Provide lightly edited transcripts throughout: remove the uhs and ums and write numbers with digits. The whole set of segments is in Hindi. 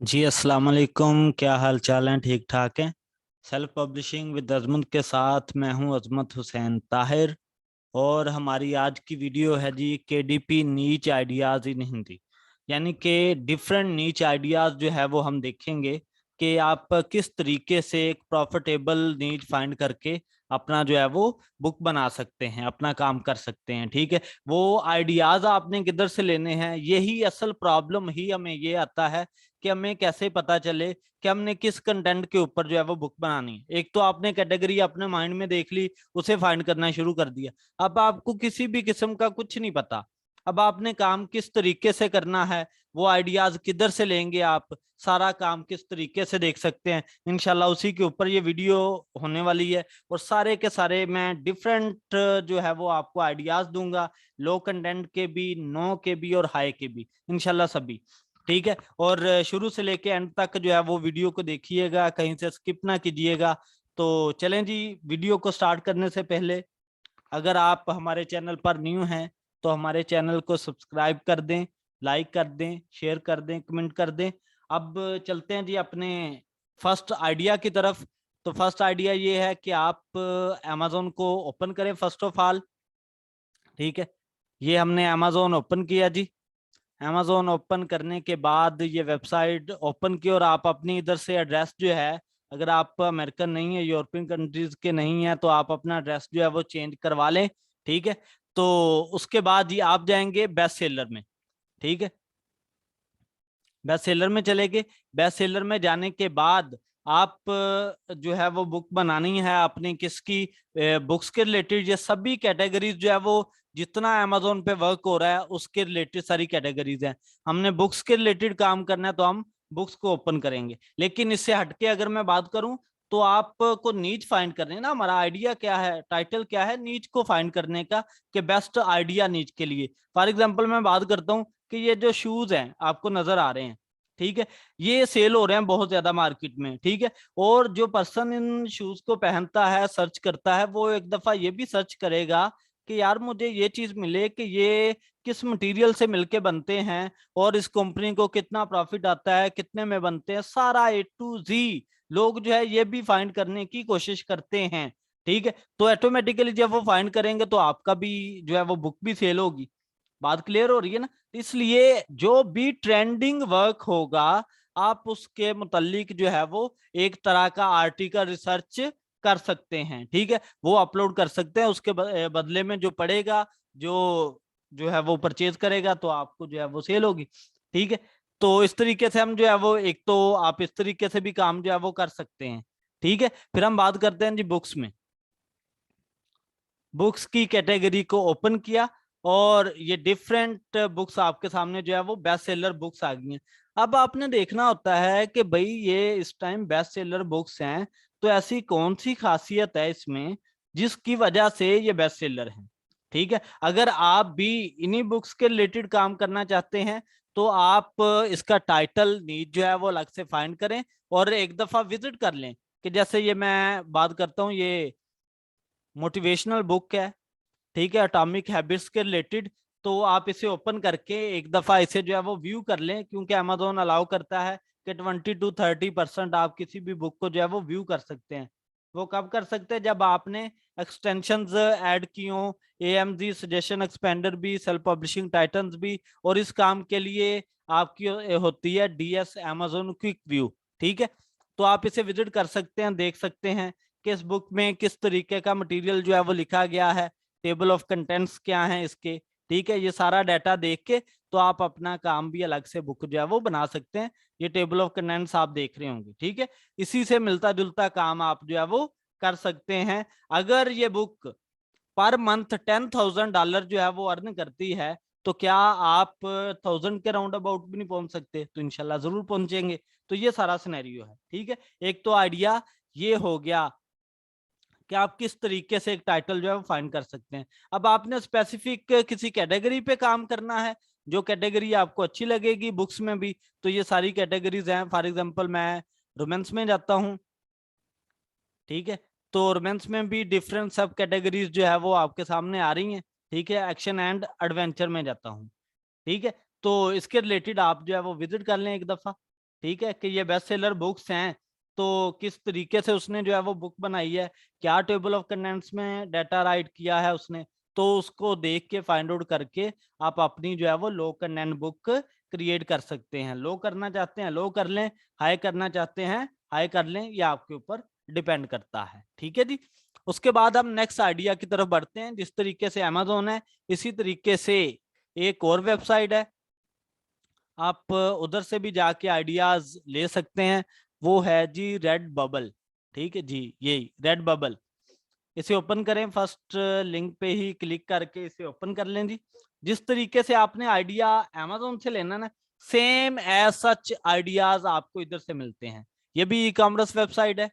जी अस्सलाम वालेकुम। क्या हाल चाल है? ठीक ठाक है। सेल्फ पब्लिशिंग विद अजमत के साथ मैं हूं अजमत हुसैन ताहिर। और हमारी आज की वीडियो है जी केडीपी नीच आइडियाज इन हिंदी। यानी कि डिफरेंट नीच आइडियाज जो है वो हम देखेंगे कि आप किस तरीके से एक प्रॉफिटेबल नीच फाइंड करके अपना जो है वो बुक बना सकते हैं, अपना काम कर सकते हैं। ठीक है, वो आइडियाज आपने किधर से लेने हैं, यही असल प्रॉब्लम ही हमें ये आता है कि हमें कैसे पता चले कि हमने किस कंटेंट के ऊपर जो है वो बुक बनानी है। एक तो आपने कैटेगरी अपने माइंड में देख ली, उसे फाइंड करना शुरू कर दिया। अब आपको किसी भी किस्म का कुछ नहीं पता। अब आपने काम किस तरीके से करना है, वो आइडियाज किधर से लेंगे, आप सारा काम किस तरीके से देख सकते हैं, इंशाल्लाह उसी के ऊपर ये वीडियो होने वाली है। और सारे के सारे मैं डिफरेंट जो है वो आपको आइडियाज दूंगा, लो कंटेंट के भी, नो के भी और हाई के भी, इंशाल्लाह सभी। ठीक है, और शुरू से लेके एंड तक जो है वो वीडियो को देखिएगा, कहीं से स्किप ना कीजिएगा। तो चलें जी, वीडियो को स्टार्ट करने से पहले अगर आप हमारे चैनल पर न्यू हैं तो हमारे चैनल को सब्सक्राइब कर दें, लाइक कर दें, शेयर कर दें, कमेंट कर दें। अब चलते हैं जी अपने फर्स्ट आइडिया की तरफ। तो फर्स्ट आइडिया ये है कि आप अमेजोन को ओपन करें फर्स्ट ऑफ ऑल। ठीक है, ये हमने अमेजोन ओपन किया जी। अमेजोन ओपन करने के बाद ये वेबसाइट ओपन की और आप अपनी इधर से एड्रेस जो है, अगर आप अमेरिकन नहीं है, यूरोपियन कंट्रीज के नहीं है, तो आप अपना एड्रेस जो है वो चेंज करवा लें। ठीक है, तो उसके बाद ये आप जाएंगे बेस्ट सेलर में। ठीक है, बेस्ट सेलर में चले गए। बेस्ट सेलर में जाने के बाद आप जो है वो बुक बनानी है अपनी किसकी, बुक्स के रिलेटेड। ये सभी कैटेगरीज जो है वो जितना अमेजोन पे वर्क हो रहा है उसके रिलेटेड सारी कैटेगरीज हैं। हमने बुक्स के रिलेटेड काम करना है तो हम बुक्स को ओपन करेंगे। लेकिन इससे हटके अगर मैं बात करूं तो आपको नीच फाइंड करने है ना, हमारा आइडिया क्या है, टाइटल क्या है, नीच को फाइंड करने का, कि बेस्ट आइडिया नीच के लिए। फॉर एग्जाम्पल मैं बात करता हूँ कि ये जो शूज हैं आपको नजर आ रहे हैं, ठीक है, ये सेल हो रहे हैं बहुत ज्यादा मार्केट में। ठीक है, और जो पर्सन इन शूज को पहनता है, सर्च करता है, वो एक दफा ये भी सर्च करेगा कि यार मुझे ये चीज मिले कि ये किस मटेरियल से मिलके बनते हैं और इस कंपनी को कितना प्रॉफिट आता है, कितने में बनते हैं, सारा A to Z लोग जो है ये भी फाइंड करने की कोशिश करते हैं। ठीक है, तो ऑटोमेटिकली जब वो फाइंड करेंगे तो आपका भी जो है वो बुक भी सेल होगी। बात क्लियर हो रही है ना? इसलिए जो भी ट्रेंडिंग वर्क होगा आप उसके मुतालिक जो है वो एक तरह का आर्टिकल रिसर्च कर सकते हैं। ठीक है, वो अपलोड कर सकते हैं, उसके बदले में जो पड़ेगा, जो जो है वो परचेज करेगा तो आपको जो है वो सेल होगी। ठीक है, तो इस तरीके से हम जो है वो, एक तो आप इस तरीके से भी काम जो है वो कर सकते हैं। ठीक है, फिर हम बात करते हैं जी बुक्स में। बुक्स की कैटेगरी को ओपन किया और ये डिफरेंट बुक्स आपके सामने जो है वो बेस्ट सेलर बुक्स आ गई हैं। अब आपने देखना होता है कि भाई ये इस टाइम बेस्ट सेलर बुक्स हैं, तो ऐसी कौन सी खासियत है इसमें जिसकी वजह से ये बेस्ट सेलर हैं। ठीक है, अगर आप भी इन्हीं बुक्स के रिलेटेड काम करना चाहते हैं तो आप इसका टाइटल नीड जो है वो अलग से फाइंड करें और एक दफा विजिट कर लें। कि जैसे ये मैं बात करता हूँ, ये मोटिवेशनल बुक है, ठीक है, एटॉमिक हैबिट्स के रिलेटेड। तो आप इसे ओपन करके एक दफा इसे जो है वो व्यू कर लें, क्योंकि अमेजोन अलाउ करता है कि 20 to 30% आप किसी भी बुक को जो है वो व्यू कर सकते हैं। वो कब कर सकते हैं? जब आपने एक्सटेंशंस ऐड की हो, AMG सजेशन एक्सपेंडर भी, सेल्फ पब्लिशिंग टाइटन्स भी, और इस काम के लिए आपकी होती है DS अमेजोन क्विक व्यू। ठीक है, तो आप इसे विजिट कर सकते हैं, देख सकते हैं कि इस बुक में किस तरीके का मटेरियल जो है वो लिखा गया है, टेबल ऑफ कंटेंट्स क्या हैं इसके। ठीक है, ये सारा डाटा देख के तो आप अपना काम भी अलग से बुक जो है वो बना सकते हैं। ये टेबल ऑफ कंटेंट्स आप देख रहे होंगे। ठीक है, इसी से मिलता जुलता काम आप जो है वो कर सकते हैं। अगर ये बुक पर मंथ $10,000 जो है वो अर्न करती है तो क्या आप 1000 के राउंड अबाउट भी नहीं पहुंच सकते? तो इंशाल्लाह जरूर पहुंचेंगे। तो ये सारा सिनेरियो है। ठीक है, एक तो आइडिया ये हो गया कि आप किस तरीके से एक टाइटल जो है वो फाइंड कर सकते हैं। अब आपने स्पेसिफिक किसी कैटेगरी पे काम करना है, जो कैटेगरी आपको अच्छी लगेगी बुक्स में भी, तो ये सारी कैटेगरीज हैं। फॉर एग्जांपल मैं रोमांस में जाता हूँ। ठीक है, तो रोमांस में भी डिफरेंट सब कैटेगरीज जो है वो आपके सामने आ रही हैं। ठीक है, एक्शन एंड एडवेंचर में जाता हूँ। ठीक है, तो इसके रिलेटेड आप जो है वो विजिट कर लें एक दफा। ठीक है, कि ये बेस्ट सेलर बुक्स हैं, तो किस तरीके से उसने जो है वो बुक बनाई है, क्या टेबल ऑफ कंटेंट्स में डाटा राइट किया है उसने, तो उसको देख के फाइंड आउट करके आप अपनी जो है वो लो कंटेंट बुक क्रिएट कर सकते हैं। लो करना चाहते हैं लो कर लें, हाई करना चाहते हैं हाई कर लें, ये आपके ऊपर डिपेंड करता है। ठीक है जी। उसके बाद हम नेक्स्ट आइडिया की तरफ बढ़ते हैं। जिस तरीके से अमेजोन है, इसी तरीके से एक और वेबसाइट है, आप उधर से भी जाके आइडियाज ले सकते हैं। वो है जी रेड बबल। ठीक है जी, यही रेड बबल। इसे ओपन करें, फर्स्ट लिंक पे ही क्लिक करके इसे ओपन कर लें जी। जिस तरीके से आपने आइडिया अमेजोन से लेना ना, सेम एज सच आइडियाज आपको इधर से मिलते हैं। ये भी ई कॉमर्स वेबसाइट है।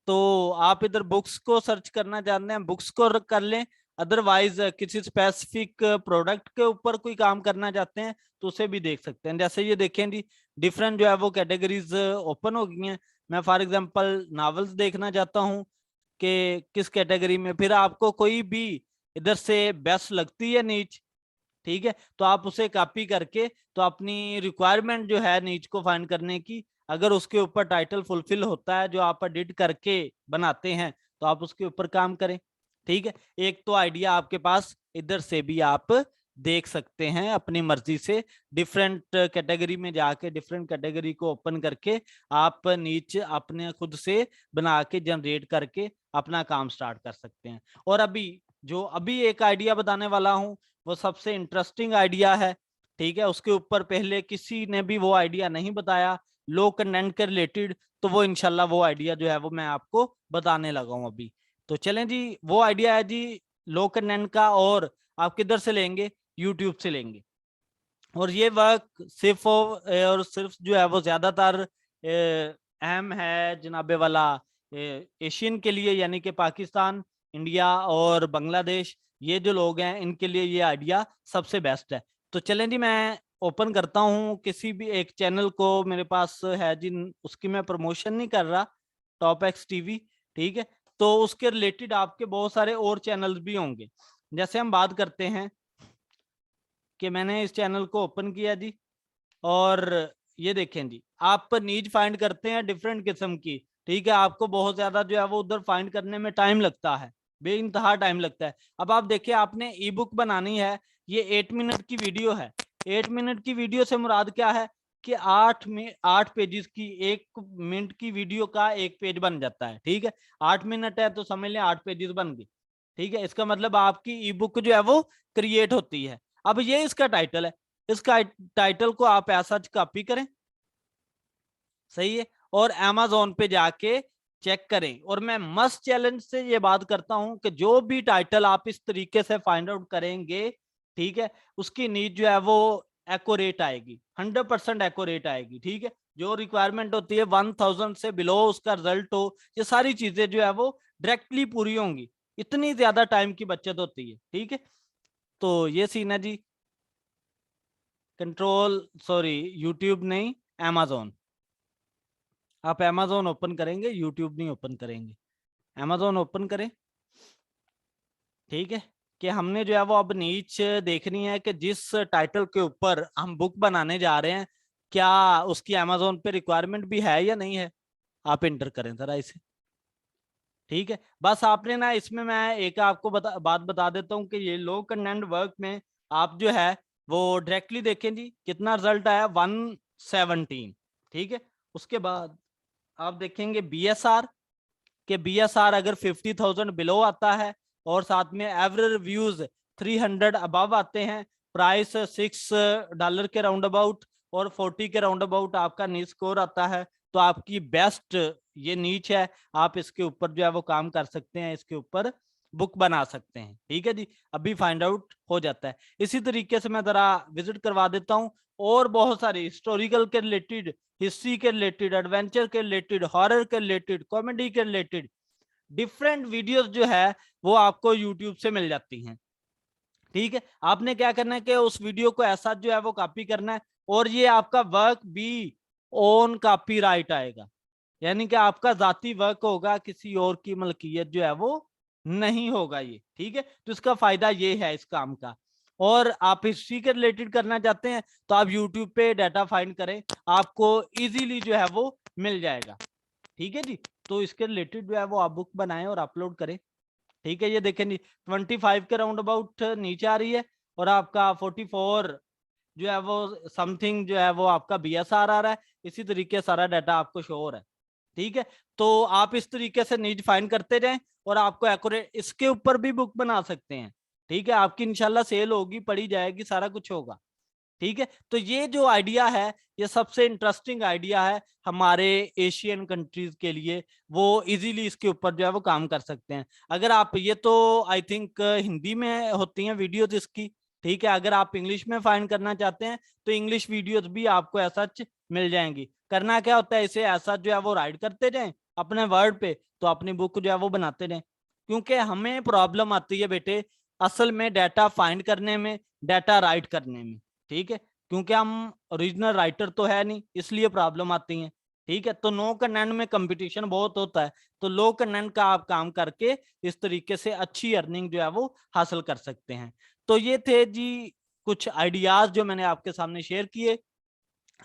तो आप इधर बुक्स को सर्च करना चाहते हैं, बुक्स को कर लें। अदरवाइज किसी स्पेसिफिक प्रोडक्ट के ऊपर कोई काम करना चाहते हैं तो उसे भी देख सकते हैं। जैसे ये देखें जी, डिफरेंट जो है वो कैटेगरीज ओपन हो गई हैं। मैं फॉर एग्जांपल नॉवेल्स देखना चाहता हूँ कि किस कैटेगरी में, फिर आपको कोई भी इधर से बेस्ट लगती है नीच, ठीक है, तो आप उसे कॉपी करके तो अपनी रिक्वायरमेंट जो है नीच को फाइंड करने की, अगर उसके ऊपर टाइटल फुलफिल होता है जो आप एडिट करके बनाते हैं, तो आप उसके ऊपर काम करें। ठीक है, एक तो आइडिया आपके पास इधर से भी आप देख सकते हैं अपनी मर्जी से। डिफरेंट कैटेगरी में जाके डिफरेंट कैटेगरी को ओपन करके आप नीचे अपने खुद से बना के जनरेट करके अपना काम स्टार्ट कर सकते हैं। और अभी एक आइडिया बताने वाला हूं, वो सबसे इंटरेस्टिंग आइडिया है। ठीक है, उसके ऊपर पहले किसी ने भी वो आइडिया नहीं बताया लो कंटेंट के रिलेटेड, तो वो इंशाल्लाह वो आइडिया जो है वो मैं आपको बताने लगा हूं अभी। तो चलें जी, वो आइडिया है जी लो कंटेंट का, और आप किधर से लेंगे, यूट्यूब से लेंगे। और ये वर्क सिर्फ और सिर्फ जो है वो ज्यादातर अहम है जनाबे वाला एशियन के लिए, यानी कि पाकिस्तान, इंडिया और बांग्लादेश, ये जो लोग हैं इनके लिए ये आइडिया सबसे बेस्ट है। तो चलें जी, मैं ओपन करता हूँ किसी भी एक चैनल को मेरे पास है जिन, उसकी मैं प्रमोशन नहीं कर रहा, टॉप एक्स टीवी। ठीक है, तो उसके रिलेटेड आपके बहुत सारे और चैनल्स भी होंगे। जैसे हम बात करते हैं कि मैंने इस चैनल को ओपन किया जी, और ये देखें जी, आप नीड फाइंड करते हैं डिफरेंट किस्म की। ठीक है, आपको बहुत ज्यादा जो है वो उधर फाइंड करने में टाइम लगता है, बेइंतहा टाइम लगता है। अब आप देखिए, आपने ई बुक बनानी है, ये 8 मिनट की वीडियो है। 8 मिनट की वीडियो से मुराद क्या है कि 8 पेजेस की, 1 मिनट की वीडियो का 1 पेज बन जाता है। ठीक है, 8 मिनट है तो समझ लें 8 पेजेस बन गई। ठीक है, इसका मतलब आपकी ई बुक जो है वो क्रिएट होती है। अब ये इसका टाइटल है, इसका टाइटल को आप ऐसा कॉपी करें, सही है, और अमेजोन पे जाके चेक करें। और मैं मस्ट चैलेंज से ये बात करता हूं कि जो भी टाइटल आप इस तरीके से फाइंड आउट करेंगे, ठीक है, उसकी नीड जो है वो एक्यूरेट आएगी, 100% एक्यूरेट आएगी। ठीक है, जो रिक्वायरमेंट होती है 1000 से बिलो उसका रिजल्ट हो, ये सारी चीजें जो है वो डायरेक्टली पूरी होंगी। इतनी ज्यादा टाइम की बचत होती है। ठीक है, तो ये सीन है जी। कंट्रोल, सॉरी, यूट्यूब नहीं, amazon। आप amazon ओपन करेंगे, यूट्यूब नहीं ओपन करेंगे। amazon ओपन करें। ठीक है, कि हमने जो है वो अब नीच देखनी है कि जिस टाइटल के ऊपर हम बुक बनाने जा रहे हैं, क्या उसकी amazon पे रिक्वायरमेंट भी है या नहीं है। आप इंटर करें जरा इसे। ठीक है, बस आपने ना, इसमें मैं एक आपको बात बता देता हूँ कि ये लो कंटेंट वर्क में आप जो है वो डायरेक्टली देखें जी, कितना रिजल्ट आया, 117। ठीक है, उसके बाद आप देखेंगे BSR, के BSR अगर 50,000 बिलो आता है, और साथ में एवरेज रिव्यूज 300 अबव आते हैं, प्राइस $6 के राउंड अबाउट और 40 के राउंड अबाउट आपका नीच स्कोर आता है, तो आपकी बेस्ट ये नीच है। आप इसके ऊपर जो है वो काम कर सकते हैं, इसके ऊपर बुक बना सकते हैं। ठीक है जी, अभी फाइंड आउट हो जाता है। इसी तरीके से मैं जरा विजिट करवा देता हूँ, और बहुत सारे हिस्टोरिकल के रिलेटेड, हिस्ट्री के रिलेटेड, एडवेंचर के रिलेटेड, हॉरर के रिलेटेड, कॉमेडी के रिलेटेड डिफरेंट वीडियोस जो है वो आपको यूट्यूब से मिल जाती हैं। ठीक है, आपने क्या करना है कि उस वीडियो को ऐसा जो है वो कॉपी करना है, और ये आपका वर्क भी ऑन कॉपीराइट आएगा, यानी कि आपका जाती वर्क होगा, किसी और की मलकियत जो है वो नहीं होगा ये। ठीक है, तो इसका फायदा ये है इस काम का। और आप हिस्ट्री के रिलेटेड करना चाहते हैं तो आप यूट्यूब पे डाटा फाइंड करें, आपको इजीली जो है वो मिल जाएगा। ठीक है जी, तो इसके रिलेटेड जो है वो आप बुक बनाएं और अपलोड करें। ठीक है, ये देखें जी 25 के राउंड अबाउट नीचे आ रही है और आपका 44 जो है वो समथिंग जो है वो आपका BSR आ रहा है। इसी तरीके सारा डाटा आपको शो हो रहा है। ठीक है, तो आप इस तरीके से नीड फाइंड करते जाएं और आपको एक्यूरेट इसके ऊपर भी बुक बना सकते हैं। ठीक है, आपकी इंशाल्लाह सेल होगी, पढ़ी जाएगी, सारा कुछ होगा। ठीक है, तो ये जो आइडिया है ये सबसे इंटरेस्टिंग आइडिया है हमारे एशियन कंट्रीज के लिए। वो इजीली इसके ऊपर जो है वो काम कर सकते हैं। अगर आप ये तो आई थिंक हिंदी में होती हैं वीडियोज इसकी। ठीक है, अगर आप इंग्लिश में फाइंड करना चाहते हैं तो इंग्लिश वीडियोज भी आपको ऐसा मिल जाएंगी। करना क्या होता है, इसे ऐसा जो है वो राइट करते जाएं अपने वर्ड पे, तो अपनी बुक जो है वो बनाते जाएं। क्योंकि हमें प्रॉब्लम आती है बेटे असल में डाटा फाइंड करने में, डाटा राइट करने में। ठीक है, क्योंकि हम ओरिजिनल राइटर तो है नहीं, इसलिए प्रॉब्लम आती है। ठीक है, तो नो कंटेंट में कंपटीशन बहुत होता है, तो लो कंटेंट का आप काम करके इस तरीके से अच्छी अर्निंग जो है वो हासिल कर सकते हैं। तो ये थे जी कुछ आइडियाज जो मैंने आपके सामने शेयर किए।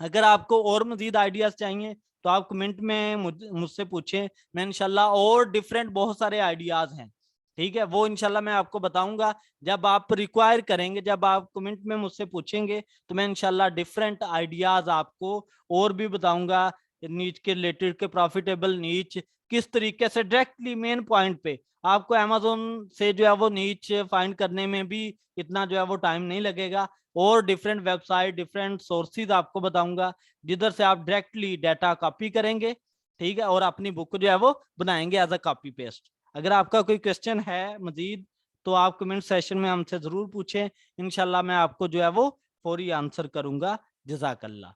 अगर आपको और मजीद आइडियाज चाहिए तो आप कमेंट में मुझसे पूछें, मैं इंशाल्लाह और डिफरेंट बहुत सारे आइडियाज हैं। ठीक है, वो इंशाल्लाह मैं आपको बताऊंगा जब आप रिक्वायर करेंगे, जब आप कमेंट में मुझसे पूछेंगे तो मैं इंशाल्लाह डिफरेंट आइडियाज आपको और भी बताऊंगा। नीच के रिलेटेड के प्रॉफिटेबल नीच किस तरीके से डायरेक्टली मेन पॉइंट पे आपको अमेजोन से जो है वो नीच फाइंड करने में भी इतना जो है वो टाइम नहीं लगेगा। और डिफरेंट वेबसाइट डिफरेंट सोर्सेज आपको बताऊंगा जिधर से आप डायरेक्टली डाटा कॉपी करेंगे। ठीक है, और अपनी बुक जो है वो बनाएंगे एज अ कॉपी पेस्ट। अगर आपका कोई क्वेश्चन है मजीद तो आप कमेंट सेशन में हमसे जरूर पूछें, इंशाल्लाह मैं आपको जो है वो फौरी आंसर करूंगा। जज़ाकल्लाह।